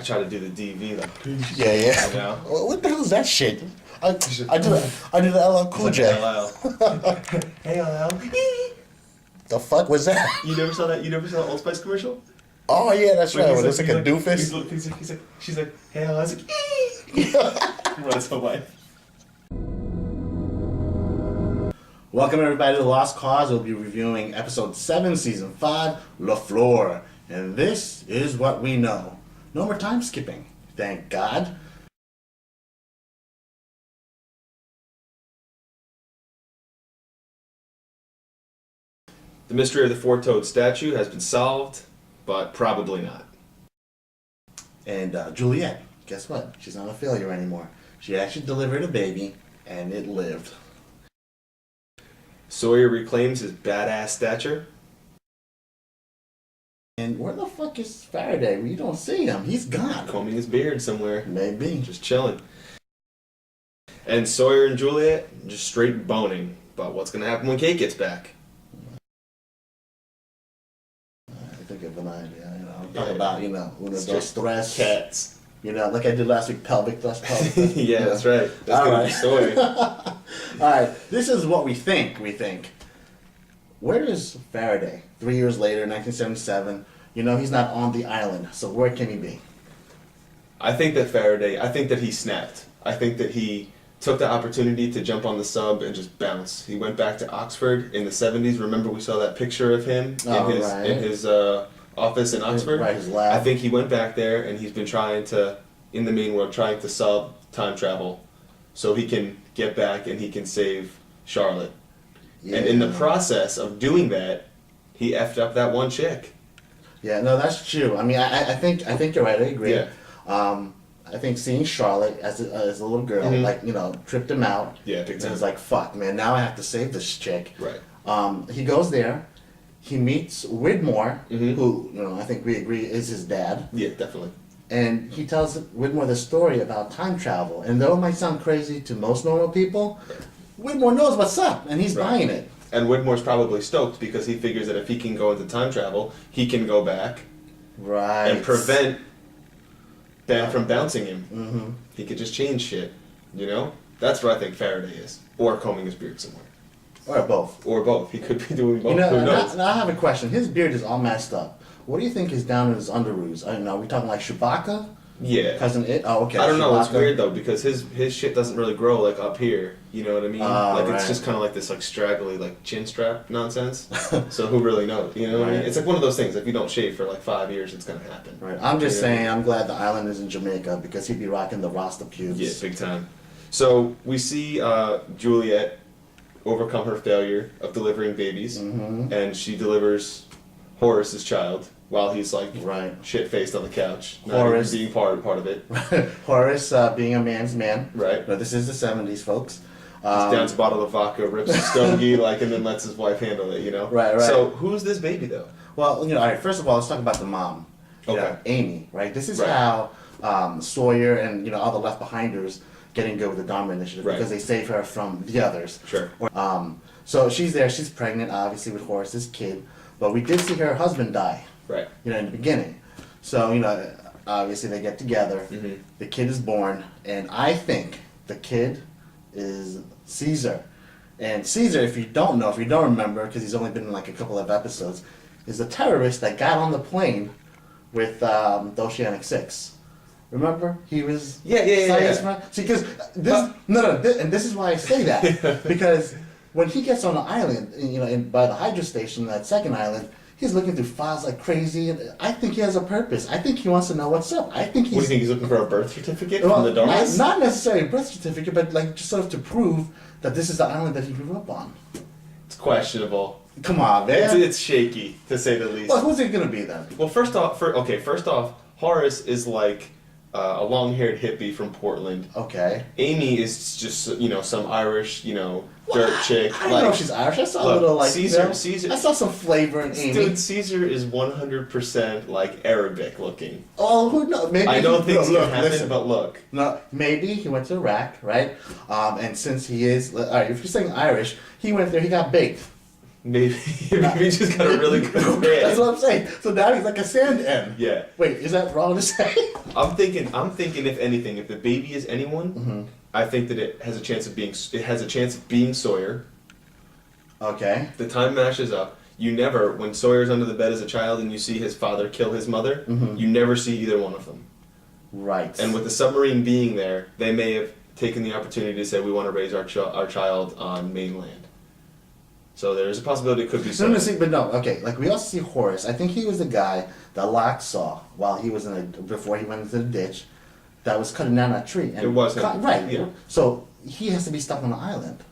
try to do the DV like peace. Yeah. You know? What the hell is that shit? I do the LL Cool J. LL. Hey LL. The fuck was that? You never saw that? You never saw the Old Spice commercial? Oh yeah, that's right. He's When it's like a doofus. She's like, hey LL. I was like, runs away. Welcome everybody to The Lost Cause. We'll be reviewing episode 7, season 5, LaFleur. And this is what we know. No more time skipping. Thank God. The mystery of the four-toed statue has been solved, but probably not. And Juliet, guess what? She's not a failure anymore. She actually delivered a baby, and it lived. Sawyer reclaims his badass stature. And where the fuck is Faraday? We don't see him. He's gone. Combing his beard somewhere. Maybe. Just chilling. And Sawyer and Juliet just straight boning about what's going to happen when Kate gets back. I think of an idea. Talk about, uno dos tres. Cats. Like I did last week, pelvic thrust. Yeah, that's right. That's going to be Sawyer. Alright, this is what we think. Where is Faraday? 3 years later, 1977. He's not on the island. So where can he be? I think that he snapped. I think that he took the opportunity to jump on the sub and just bounce. He went back to Oxford in the 70s. Remember we saw that picture of him in his office in Oxford? Right, his lab. I think he went back there and he's been trying to, in the main world, trying to solve time travel so he can get back and he can save Charlotte. Yeah. And in the process of doing that, he effed up that one chick. Yeah, no, that's true. I mean, I think you're right. I agree. Yeah. I think seeing Charlotte as a little girl, tripped him out. Yeah, big time. He was like, "Fuck, man! Now I have to save this chick." Right. He goes there. He meets Widmore, who I think we agree is his dad. Yeah, definitely. And he tells Widmore the story about time travel. And though it might sound crazy to most normal people, Widmore knows what's up, and he's buying it. And Widmore's probably stoked because he figures that if he can go into time travel, he can go back and prevent them from bouncing him. Mm-hmm. He could just change shit, That's where I think Faraday is. Or combing his beard somewhere. Or both. Or both. He could be doing both. Who knows? Now I have a question. His beard is all messed up. What do you think is down in his underoos? I don't know. Are we talking like Chewbacca? Yeah. Cousin It? Oh, okay. I don't know. Chewbacca. It's weird though because his shit doesn't really grow like up here. You know what I mean? It's just kind of like this like straggly like chin strap nonsense. So who really knows? You know what I mean? It's like one of those things. If you don't shave for like 5 years, it's gonna happen. Right. I'm just saying. I'm glad the island is in Jamaica because he'd be rocking the Rasta pubes. Yeah, big time. So we see Juliet overcome her failure of delivering babies, and she delivers Horace's child while he's like shit-faced on the couch, not even being part of it. Horace being a man's man. Right. No, this is the 70s, folks. He's down to a bottle of vodka, rips a stogie, and then lets his wife handle it, Right. So who's this baby, though? Well, all right, first of all, let's talk about the mom. Amy, right? This is how Sawyer and, all the Left Behinders getting good with the Dharma Initiative because they save her from the others. Sure. So she's there, she's pregnant, obviously, with Horace's kid, but we did see her husband die. Right. In the beginning. So, obviously they get together, the kid is born, and I think the kid is Caesar. And Caesar, if you don't remember, because he's only been in like a couple of episodes, is the terrorist that got on the plane with the Oceanic Six. Remember? He was... Yeah. See, because and this is why I say that. Because when he gets on the island, by the Hydra station, that second island, he's looking through files like crazy, and I think he has a purpose. I think he wants to know what's up. What do you think he's looking for? A birth certificate from the Dharmas? Not necessarily a birth certificate, but just sort of to prove that this is the island that he grew up on. It's questionable. Come on, man. It's shaky, to say the least. Well, who's it going to be then? Well, first off, Horace is like a long-haired hippie from Portland. Okay. Amy is just, some Irish, dirt chick. I don't know if she's Irish. I saw a little Caesar. I saw some flavor in Amy. Dude, Caesar is 100% like Arabic looking. Oh, who knows? Maybe I know things can happen, but look. No, maybe he went to Iraq, right? And since he is, all right, if you're saying Irish, he went there. He got baked. Maybe he just got a really good fan. That's what I'm saying. So now he's like a sand N. Yeah. Wait, is that wrong to say? I'm thinking. If anything, if the baby is anyone, I think that it has a chance of being Sawyer. Okay. The time matches up. You never, when Sawyer's under the bed as a child and you see his father kill his mother, you never see either one of them. Right. And with the submarine being there, they may have taken the opportunity to say, we want to raise our child on mainland. So there's a possibility it could be Sawyer. Okay. Like we also see Horace. I think he was the guy that Locke saw while he was before he went into the ditch, that was cutting down that tree. And it was him. Right. Yeah. So he has to be stuck on the island.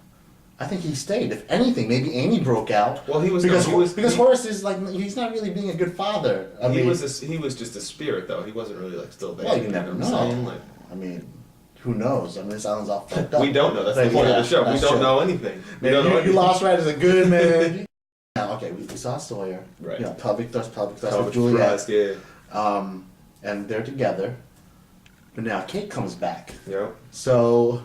I think he stayed. If anything, maybe Amy broke out. Well, because Horace is like, he's not really being a good father. He was just a spirit though. He wasn't really like still there. Well, you never know. I mean, who knows? I mean, this island's all fucked up. We don't know. That's the point of the show. We don't know anything. You lost right as a good man. Now, okay, we saw Sawyer. Right. You know, pelvic thrust with Juliet. Thrust, yeah. And they're together. But now Kate comes back. Yep. So,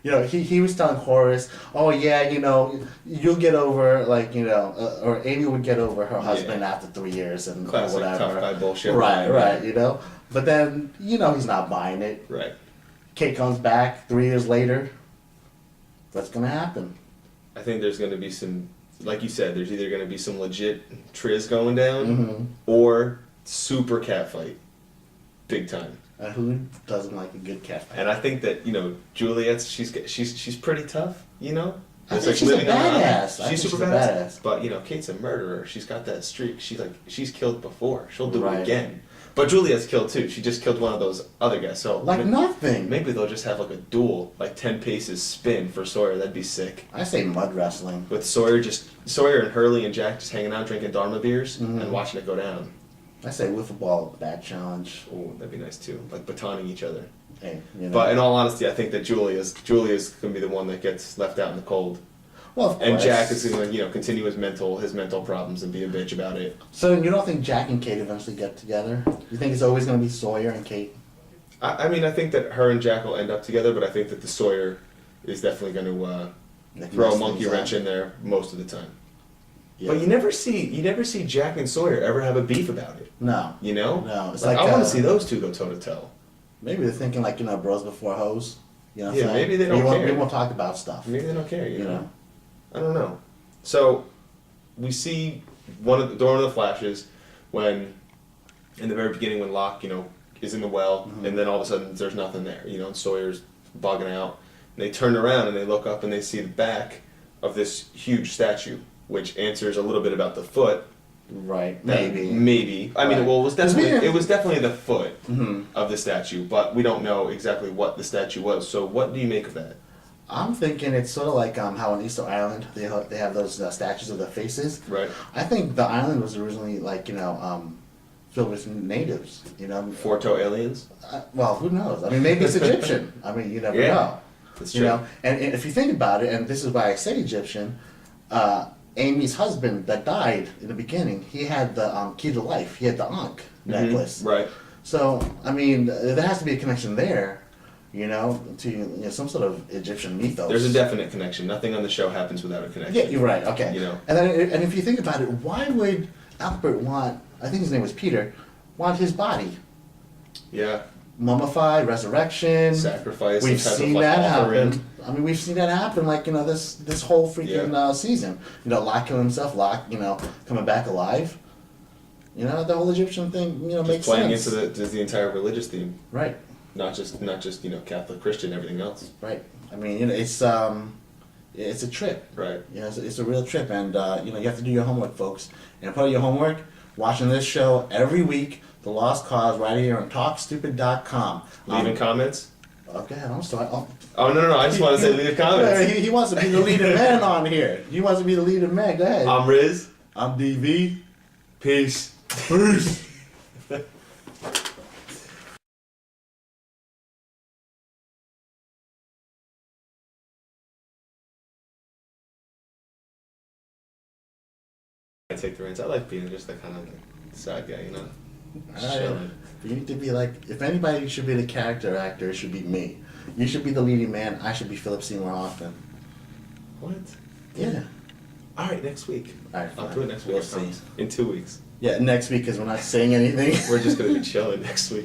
you know, he was telling Horace, oh yeah, you know, you'll get over, like, you know, or Amy would get over her husband after 3 years and classic whatever. Tough guy bullshit. Right, you know. But then, you know, he's not buying it. Right. Kate comes back 3 years later. What's gonna happen? I think there's gonna be some, like you said, there's either gonna be some legit triz going down, or super cat fight, big time. Who doesn't like a good cat fight? And I think that, you know, Juliet's she's pretty tough, you know. I think she's a badass. She's super badass. But you know, Kate's a murderer. She's got that streak. She's killed before. She'll do it again. But Juliet's killed too. She just killed one of those other guys. So nothing. Maybe they'll just have like a duel, like 10 paces spin for Sawyer. That'd be sick. I say mud wrestling. With Sawyer and Hurley and Jack just hanging out drinking Dharma beers and watching it go down. I say wiffle ball bat challenge. Oh, that'd be nice too. Like batoning each other. Hey, you know. But in all honesty, I think that Julia's gonna be the one that gets left out in the cold. Well, of course. And Jack is gonna, you know, continue his mental problems and be a bitch about it. So you don't think Jack and Kate eventually get together? You think it's always gonna be Sawyer and Kate? I mean, I think that her and Jack will end up together, but I think that the Sawyer is definitely gonna throw a monkey wrench in there most of the time. Yeah. But you never see Jack and Sawyer ever have a beef about it. No. You know? No. It's like I want to see those two go toe to toe. Maybe they're thinking like, you know, bros before hoes. You know what I'm saying? Maybe they don't care. We won't talk about stuff. Maybe they don't care. You know? I don't know. So we see one of the flashes when, in the very beginning, when Locke, you know, is in the well, and then all of a sudden there's nothing there. You know, and Sawyer's bugging out. And they turn around and they look up and they see the back of this huge statue, which answers a little bit about the foot. Right. Maybe. I mean, well, it was definitely the foot of the statue, but we don't know exactly what the statue was. So what do you make of that? I'm thinking it's sort of like how on Easter Island they have those statues of the faces. Right. I think the island was originally like, you know, filled with natives. You know. Four-toe aliens. Well, who knows? I mean, maybe it's Egyptian. I mean, you never know. That's true. You know, and if you think about it, and this is why I say Egyptian. Amy's husband that died in the beginning, he had the key to life. He had the Ankh necklace. Right. So, I mean, there has to be a connection there, you know, to some sort of Egyptian mythos. There's a definite connection. Nothing on the show happens without a connection. Yeah, you're right. Okay. You know. And if you think about it, why would Albert want? I think his name was Peter. Want his body? Yeah. Mummified, resurrection, sacrifice. We've seen that happen. I mean, we've seen that happen, like, you know, this whole freaking season. You know, Locke killing himself, Locke, you know, coming back alive. You know, the whole Egyptian thing, you know, just makes playing sense. into the entire religious theme. Right. Not just you know, Catholic, Christian, everything else. Right. I mean, you know, it's a trip. Right. You know, it's a real trip, and you know, you have to do your homework, folks. And part of your homework, watching this show every week. The Lost Cause right here on TalkStupid.com. Leaving comments? Okay, I'm sorry. Oh, no. I just want to say leave comments. He wants to be the leading man on here. He wants to be the leading man. Go ahead. I'm Riz. I'm DV. Peace. Peace. I take the reins. I like being just the kind of sad guy, you know? You need to be like, if anybody should be the character actor, it should be me. You should be the leading man. I should be Philip Seymour Hoffman. What? Yeah. All right, next week. All right, I'll fine. do it next week. We'll I promise. see. In 2 weeks. Yeah, next week because we're not saying anything. We're just gonna be chilling next week.